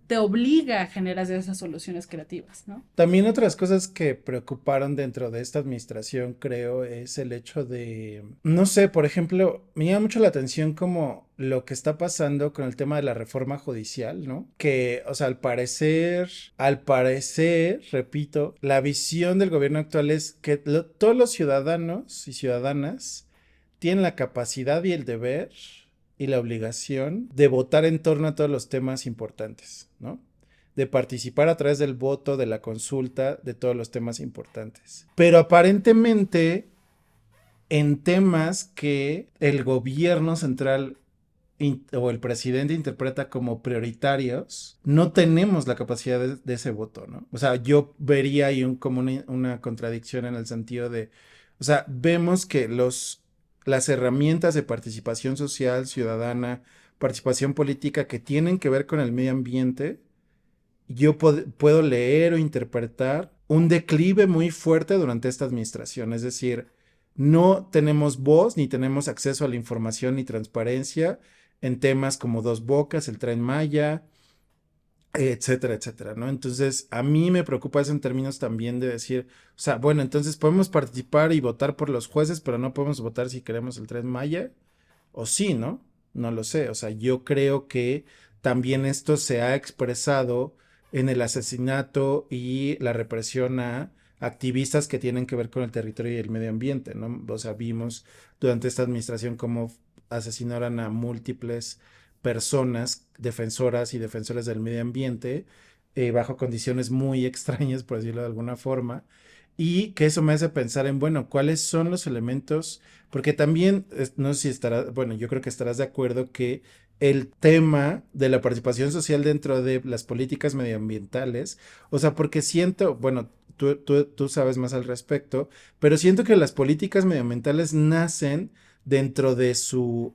Te obliga a generar esas soluciones creativas, ¿no? También otras cosas que preocuparon dentro de esta administración, creo, es el hecho de, no sé, por ejemplo, me llama mucho la atención como lo que está pasando con el tema de la reforma judicial, ¿no? Que, o sea, al parecer, repito, la visión del gobierno actual es que todos los ciudadanos y ciudadanas tienen la capacidad y el deber y la obligación de votar en torno a todos los temas importantes, ¿no? De participar a través del voto, de la consulta, de todos los temas importantes. Pero aparentemente, en temas que el gobierno central o el presidente interpreta como prioritarios, no tenemos la capacidad de ese voto, ¿no? O sea, yo vería ahí como una contradicción en el sentido de, o sea, vemos que las herramientas de participación social, ciudadana, participación política que tienen que ver con el medio ambiente, yo puedo leer o interpretar un declive muy fuerte durante esta administración. Es decir, no tenemos voz ni tenemos acceso a la información ni transparencia en temas como Dos Bocas, el Tren Maya, etcétera, etcétera, ¿no? Entonces, a mí me preocupa eso en términos también de decir, o sea, bueno, entonces podemos participar y votar por los jueces, pero no podemos votar si queremos el Tren Maya, o sí, ¿no? No lo sé, o sea, yo creo que también esto se ha expresado en el asesinato y la represión a activistas que tienen que ver con el territorio y el medio ambiente, ¿no? O sea, vimos durante esta administración cómo asesinaron a múltiples personas, defensoras y defensores del medio ambiente, bajo condiciones muy extrañas, por decirlo de alguna forma, y que eso me hace pensar en, bueno, ¿cuáles son los elementos? Porque también, no sé si estarás, bueno, yo creo que estarás de acuerdo que el tema de la participación social dentro de las políticas medioambientales, o sea, porque siento, bueno, tú sabes más al respecto, pero siento que las políticas medioambientales nacen dentro de su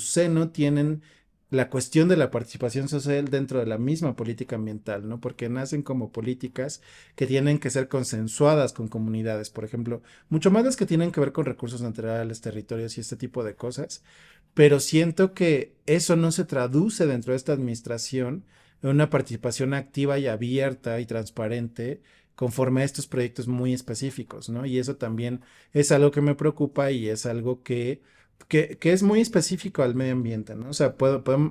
seno, tienen la cuestión de la participación social dentro de la misma política ambiental, ¿no? Porque nacen como políticas que tienen que ser consensuadas con comunidades, por ejemplo, mucho más las que tienen que ver con recursos naturales, territorios y este tipo de cosas, pero siento que eso no se traduce dentro de esta administración en una participación activa y abierta y transparente conforme a estos proyectos muy específicos, ¿no? Y eso también es algo que me preocupa y es algo que es muy específico al medio ambiente, ¿no? O sea,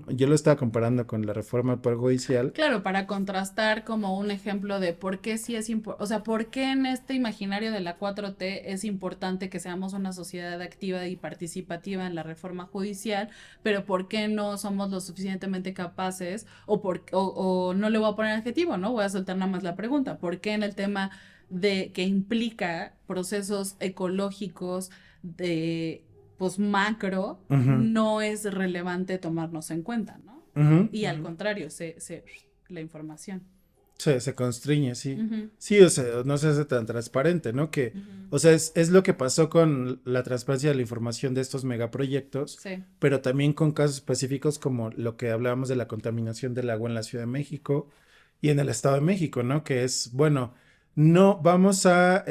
yo lo estaba comparando con la reforma del Poder Judicial. Claro, para contrastar como un ejemplo de por qué sí es importante, o sea, por qué en este imaginario de la 4T es importante que seamos una sociedad activa y participativa en la reforma judicial, pero por qué no somos lo suficientemente capaces, o no le voy a poner adjetivo, ¿no? Voy a soltar nada más la pregunta, ¿por qué en el tema de que implica procesos ecológicos de pues macro Ujú, no es relevante tomarnos en cuenta, ¿no? ujú, Y al ujú. contrario, la información. Se constriñe, sí. Ujú, Sí, o sea, no se hace tan transparente, ¿no? Que, ujú. o sea, es lo que pasó con la transparencia de la información de estos megaproyectos, Sí, pero también con casos específicos como lo que hablábamos de la contaminación del agua en la Ciudad de México y en el Estado de México, ¿no? Que es, bueno, no vamos a,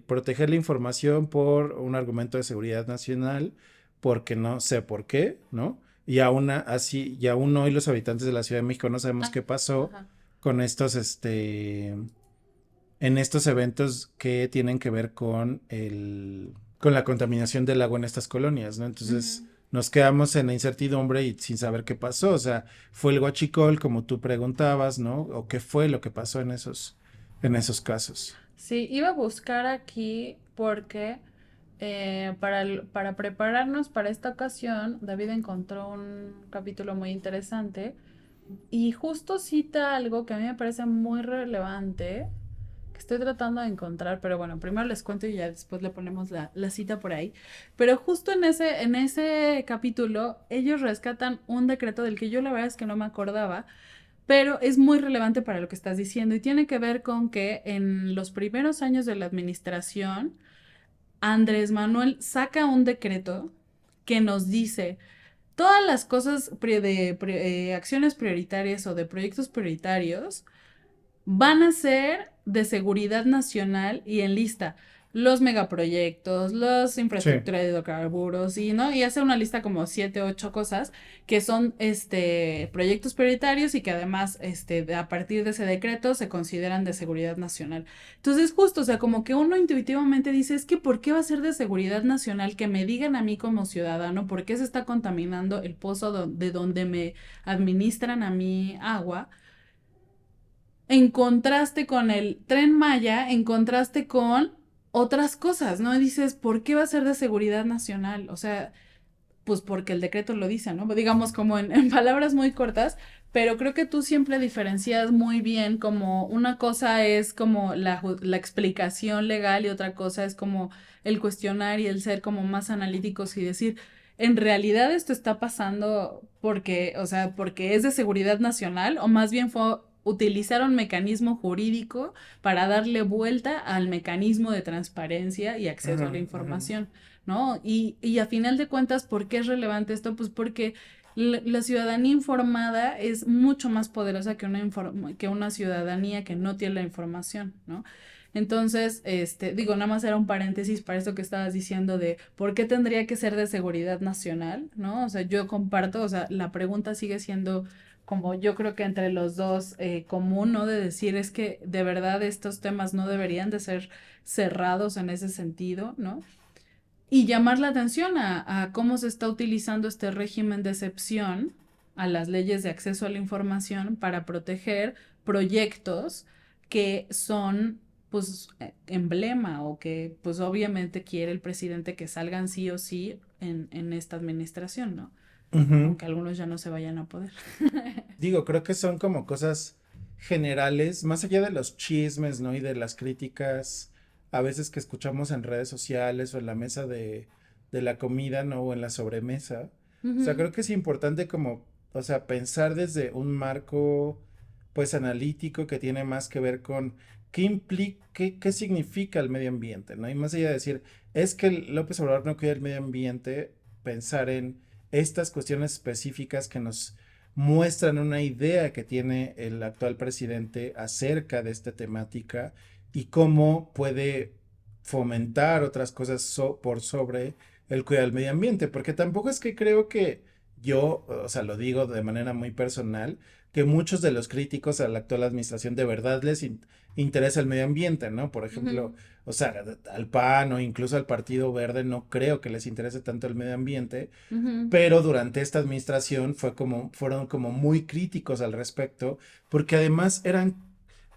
proteger la información por un argumento de seguridad nacional, porque no sé por qué, ¿no? Y aún hoy los habitantes de la Ciudad de México no sabemos ah, qué pasó ajá. con en estos eventos que tienen que ver con la contaminación del agua en estas colonias, ¿no? Entonces Ujú. nos quedamos en la incertidumbre y sin saber qué pasó, o sea, fue el huachicol como tú preguntabas, ¿no? O qué fue lo que pasó en esos casos. Sí, iba a buscar aquí porque para prepararnos para esta ocasión, David encontró un capítulo muy interesante y justo cita algo que a mí me parece muy relevante, que estoy tratando de encontrar, pero bueno, primero les cuento y ya después le ponemos la cita por ahí. Pero justo en ese capítulo, ellos rescatan un decreto del que yo la verdad es que no me acordaba, pero es muy relevante para lo que estás diciendo y tiene que ver con que en los primeros años de la administración, Andrés Manuel saca un decreto que nos dice todas las cosas acciones prioritarias o de proyectos prioritarios van a ser de seguridad nacional y en lista los megaproyectos, los Sí. infraestructura de hidrocarburos y no y hace una lista como 7, 8 cosas que son proyectos prioritarios y que además a partir de ese decreto se consideran de seguridad nacional. Entonces justo, o sea, como que uno intuitivamente dice, es que ¿por qué va a ser de seguridad nacional que me digan a mí como ciudadano por qué se está contaminando el pozo de donde me administran a mí agua? En contraste con el Tren Maya, en contraste con otras cosas, ¿no? Y dices, ¿por qué va a ser de seguridad nacional? O sea, pues porque el decreto lo dice, ¿no? Digamos como en palabras muy cortas, pero creo que tú siempre diferencias muy bien como una cosa es como la explicación legal y otra cosa es como el cuestionar y el ser como más analíticos y decir, en realidad esto está pasando porque, o sea, porque es de seguridad nacional o más bien fue utilizar un mecanismo jurídico para darle vuelta al mecanismo de transparencia y acceso a la Ujú, ujú. información. ¿No? Y a final de cuentas, ¿por qué es relevante esto? Pues porque la ciudadanía informada es mucho más poderosa que que una ciudadanía que no tiene la información, ¿no? Entonces, digo, nada más era un paréntesis para esto que estabas diciendo de por qué tendría que ser de seguridad nacional, ¿no? O sea, yo comparto, o sea, la pregunta sigue siendo como yo creo que entre los dos común, ¿no? De decir es que de verdad estos temas no deberían de ser cerrados en ese sentido, ¿no? Y llamar la atención a cómo se está utilizando este régimen de excepción a las leyes de acceso a la información para proteger proyectos que son pues emblema o que pues obviamente quiere el presidente que salgan sí o sí en esta administración, ¿no? Ujú. Aunque algunos ya no se vayan a poder. Digo, creo que son como cosas generales, más allá de los chismes, ¿no? Y de las críticas a veces que escuchamos en redes sociales o en la mesa de la comida, ¿no? O en la sobremesa. O sea, Ujú, creo que es importante como, o sea, pensar desde un marco, pues, analítico que tiene más que ver con qué implica, qué significa el medio ambiente, ¿no? Y más allá de decir, es que López Obrador no cuida el medio ambiente, pensar en estas cuestiones específicas que nos muestran una idea que tiene el actual presidente acerca de esta temática y cómo puede fomentar otras cosas por sobre el cuidado del medio ambiente, porque tampoco es que creo que yo, o sea, lo digo de manera muy personal, que muchos de los críticos a la actual administración de verdad les interesa el medio ambiente, ¿no? Por ejemplo, ujú, o sea, al PAN o incluso al Partido Verde no creo que les interese tanto el medio ambiente, ujú. pero durante esta administración fueron como muy críticos al respecto, porque además eran,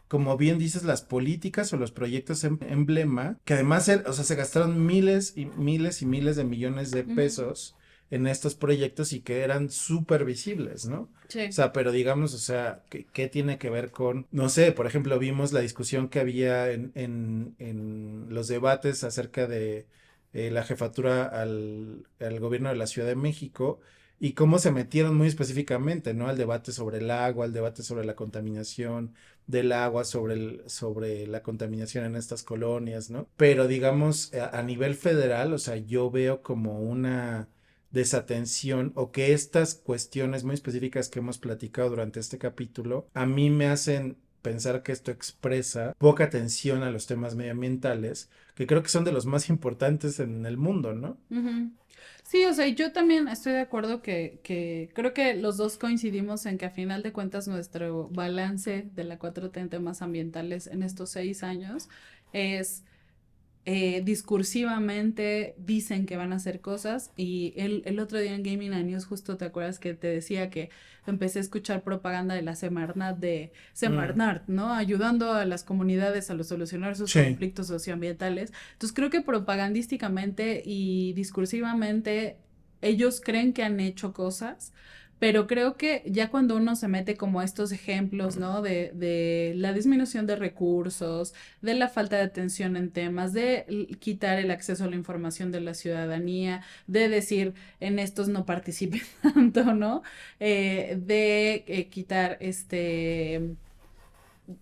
como bien dices, las políticas o los proyectos emblema, que además, o sea, se gastaron miles y miles y miles de millones de Ujú. pesos en estos proyectos y que eran súper visibles, ¿no? O Sí. sea, pero digamos, o sea, ¿qué tiene que ver con, no sé, por ejemplo, vimos la discusión que había en los debates acerca de la jefatura al gobierno de la Ciudad de México y cómo se metieron muy específicamente, ¿no? Al debate sobre el agua, al debate sobre la contaminación del agua, sobre la contaminación en estas colonias, ¿no? Pero digamos, a nivel federal, o sea, yo veo como una desatención o que estas cuestiones muy específicas que hemos platicado durante este capítulo a mí me hacen pensar que esto expresa poca atención a los temas medioambientales, que creo que son de los más importantes en el mundo, ¿no? Ujú. Sí, o sea, yo también estoy de acuerdo que creo que los dos coincidimos en que a final de cuentas nuestro balance de la 4T en temas ambientales en estos 6 años es discursivamente dicen que van a hacer cosas y el otro día en Gaming and News justo te acuerdas que te decía que empecé a escuchar propaganda de la Semarnat Mm, ¿no? Ayudando a las comunidades a solucionar sus sí. conflictos socioambientales. Entonces creo que propagandísticamente y discursivamente ellos creen que han hecho cosas, Pero creo que ya cuando uno se mete como a estos ejemplos, ¿no? De la disminución de recursos, de la falta de atención en temas, de quitar el acceso a la información de la ciudadanía, de decir en estos no participen tanto, ¿no? De quitar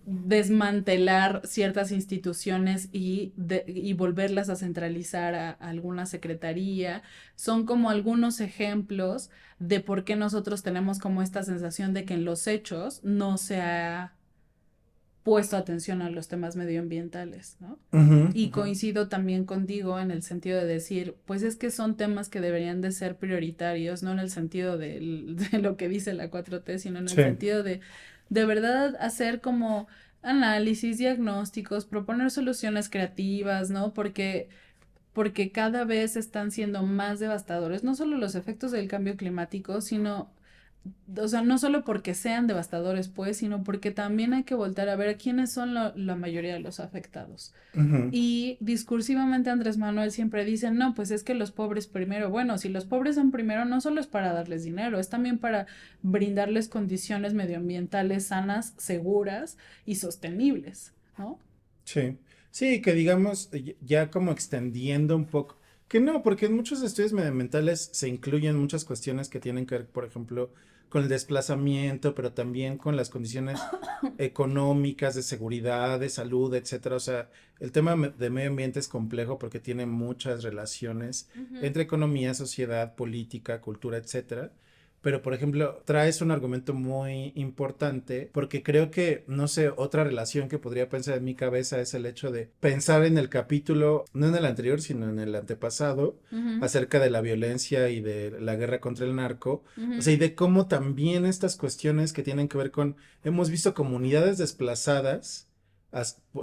desmantelar ciertas instituciones y volverlas a centralizar a alguna secretaría. Son como algunos ejemplos de por qué nosotros tenemos como esta sensación de que en los hechos no se ha puesto atención a los temas medioambientales, ¿no? Ujú, Y ujú. coincido también contigo en el sentido de decir, pues es que son temas que deberían de ser prioritarios, no en el sentido de lo que dice la 4T, sino en el Sí. sentido de verdad hacer como análisis, diagnósticos, proponer soluciones creativas, ¿no? Porque cada vez están siendo más devastadores, no solo los efectos del cambio climático, sino, o sea, no solo porque sean devastadores, pues, sino porque también hay que voltar a ver quiénes son la mayoría de los afectados. Ujú. Y discursivamente Andrés Manuel siempre dice, no, pues es que los pobres primero. Bueno, si los pobres son primero, no solo es para darles dinero, es también para brindarles condiciones medioambientales sanas, seguras y sostenibles, ¿no? Sí, sí, que digamos, ya como extendiendo un poco, que no, porque en muchos estudios medioambientales se incluyen muchas cuestiones que tienen que ver, por ejemplo, con el desplazamiento, pero también con las condiciones económicas, de seguridad, de salud, etcétera. O sea, el tema de medio ambiente es complejo porque tiene muchas relaciones Ujú. entre economía, sociedad, política, cultura, etcétera. Pero, por ejemplo, traes un argumento muy importante porque creo que, no sé, otra relación que podría pensar en mi cabeza es el hecho de pensar en el capítulo, no en el anterior, sino en el antepasado, Ujú, acerca de la violencia y de la guerra contra el narco. O sea, ujú, y de cómo también estas cuestiones que tienen que ver con, hemos visto comunidades desplazadas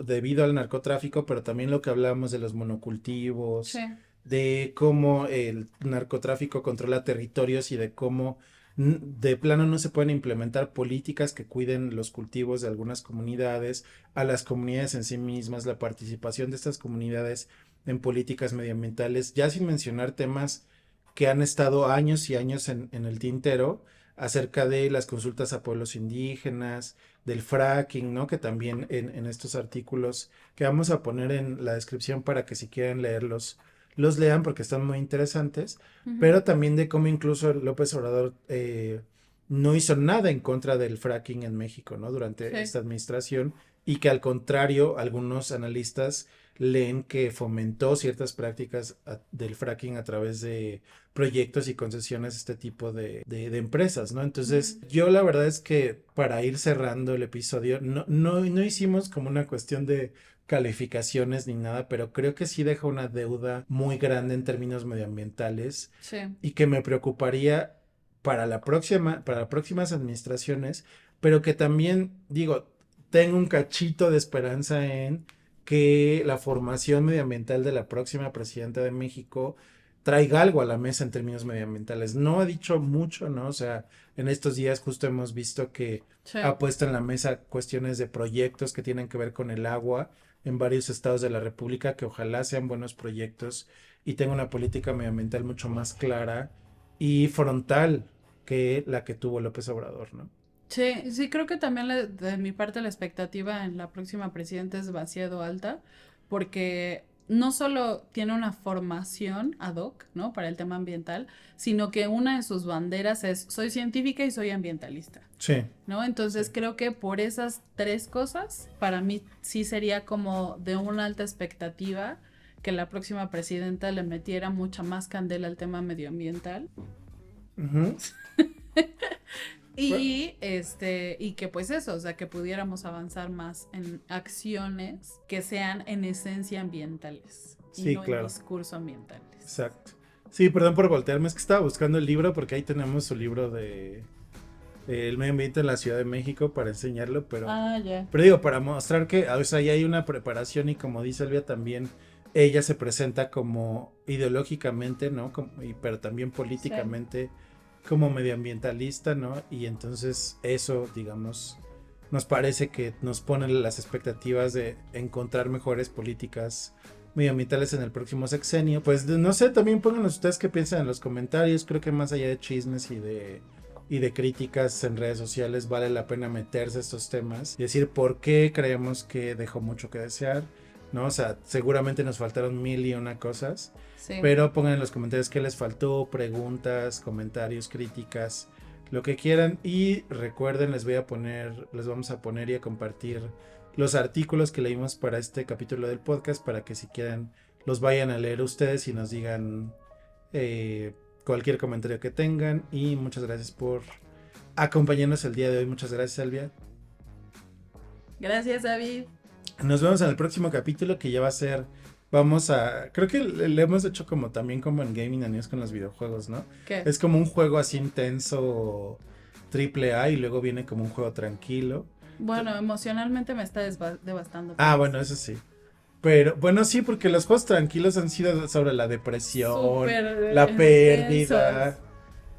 debido al narcotráfico, pero también lo que hablamos de los sí, monocultivos, de cómo el narcotráfico controla territorios y de cómo de plano no se pueden implementar políticas que cuiden los cultivos de algunas comunidades, a las comunidades en sí mismas, la participación de estas comunidades en políticas medioambientales, ya sin mencionar temas que han estado años y años en el tintero acerca de las consultas a pueblos indígenas, del fracking, ¿no? Que también en estos artículos que vamos a poner en la descripción para que si quieren leerlos, los lean porque están muy interesantes, ujú, pero también de cómo incluso López Obrador no hizo nada en contra del fracking en México, ¿no? Durante sí, esta administración y que al contrario, algunos analistas leen que fomentó ciertas prácticas del fracking a través de proyectos y concesiones a este tipo de empresas, ¿no? Entonces, ujú, yo la verdad es que para ir cerrando el episodio, no hicimos como una cuestión de calificaciones ni nada, pero creo que sí deja una deuda muy grande en términos medioambientales sí, y que me preocuparía para las próximas administraciones, pero que también, digo, tengo un cachito de esperanza en que la formación medioambiental de la próxima presidenta de México traiga algo a la mesa en términos medioambientales. No ha dicho mucho, ¿no? O sea, en estos días justo hemos visto que sí. ha puesto en la mesa cuestiones de proyectos que tienen que ver con el agua en varios estados de la República, que ojalá sean buenos proyectos y tenga una política medioambiental mucho más clara y frontal que la que tuvo López Obrador, ¿no? Sí, sí, creo que también de mi parte la expectativa en la próxima presidenta es demasiado alta, porque no solo tiene una formación ad hoc, ¿no? Para el tema ambiental, sino que una de sus banderas es soy científica y soy ambientalista, Sí, ¿no? sí. Entonces creo que por esas tres cosas, para mí sí sería como de una alta expectativa que la próxima presidenta le metiera mucha más candela al tema medioambiental. Ujú. Bueno, Y que pues eso, o sea, que pudiéramos avanzar más en acciones que sean en esencia ambientales y sí, no en claro, discurso ambientales. exacto. Sí, perdón por voltearme, es que estaba buscando el libro porque ahí tenemos su libro de el medio ambiente en la Ciudad de México para enseñarlo, Ah, ya. pero digo, para mostrar que, o sea, ya hay una preparación y como dice Elvia también, ella se presenta como ideológicamente, ¿no? Pero también Sí. políticamente como medioambientalista, ¿no? Y entonces eso, digamos, nos parece que nos pone las expectativas de encontrar mejores políticas medioambientales en el próximo sexenio. Pues no sé, también pónganos ustedes qué piensan en los comentarios. Creo que más allá de chismes y de y de críticas en redes sociales, vale la pena meterse a estos temas y decir por qué creemos que dejó mucho que desear, ¿no? O sea, seguramente nos faltaron mil y una cosas, Sí. pero pongan en los comentarios qué les faltó, preguntas, comentarios, críticas, lo que quieran. Y recuerden, les vamos a poner y a compartir los artículos que leímos para este capítulo del podcast para que si quieren los vayan a leer ustedes y nos digan cualquier comentario que tengan. Y muchas gracias por acompañarnos el día de hoy. Muchas gracias, Elvia. Gracias, David. Nos vemos en el próximo capítulo que ya va a ser... creo que le hemos hecho como también como en Gaming and News con los videojuegos, ¿no? ¿Qué? Es como un juego así intenso triple A y luego viene como un juego tranquilo. Bueno, emocionalmente me está devastando. Ah, bueno, eso sí. Pero, bueno, sí, porque los juegos tranquilos han sido sobre la depresión, Súper la pérdida, intensos.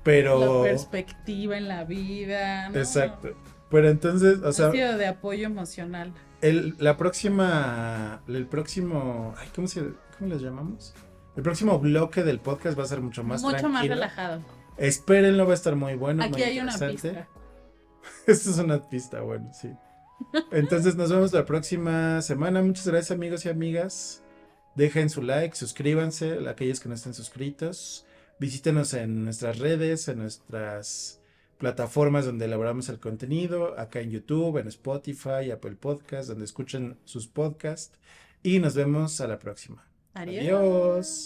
pero... La perspectiva en la vida, ¿no? Exacto. Pero entonces, o sea... Ha sido de apoyo emocional. El próximo, ay, ¿cómo les llamamos? El próximo bloque del podcast va a ser mucho más tranquilo. Mucho más relajado. Espérenlo, va a estar muy bueno. Aquí muy hay una interesante. pista. Esta es una pista, bueno, sí. Entonces nos vemos la próxima semana. Muchas gracias, amigos y amigas. Dejen su like, suscríbanse, aquellos que no estén suscritos. Visítenos en nuestras redes, en nuestras plataformas donde elaboramos el contenido, acá en YouTube, en Spotify, Apple Podcasts, donde escuchen sus podcasts. Y nos vemos a la próxima. Adiós. Adiós.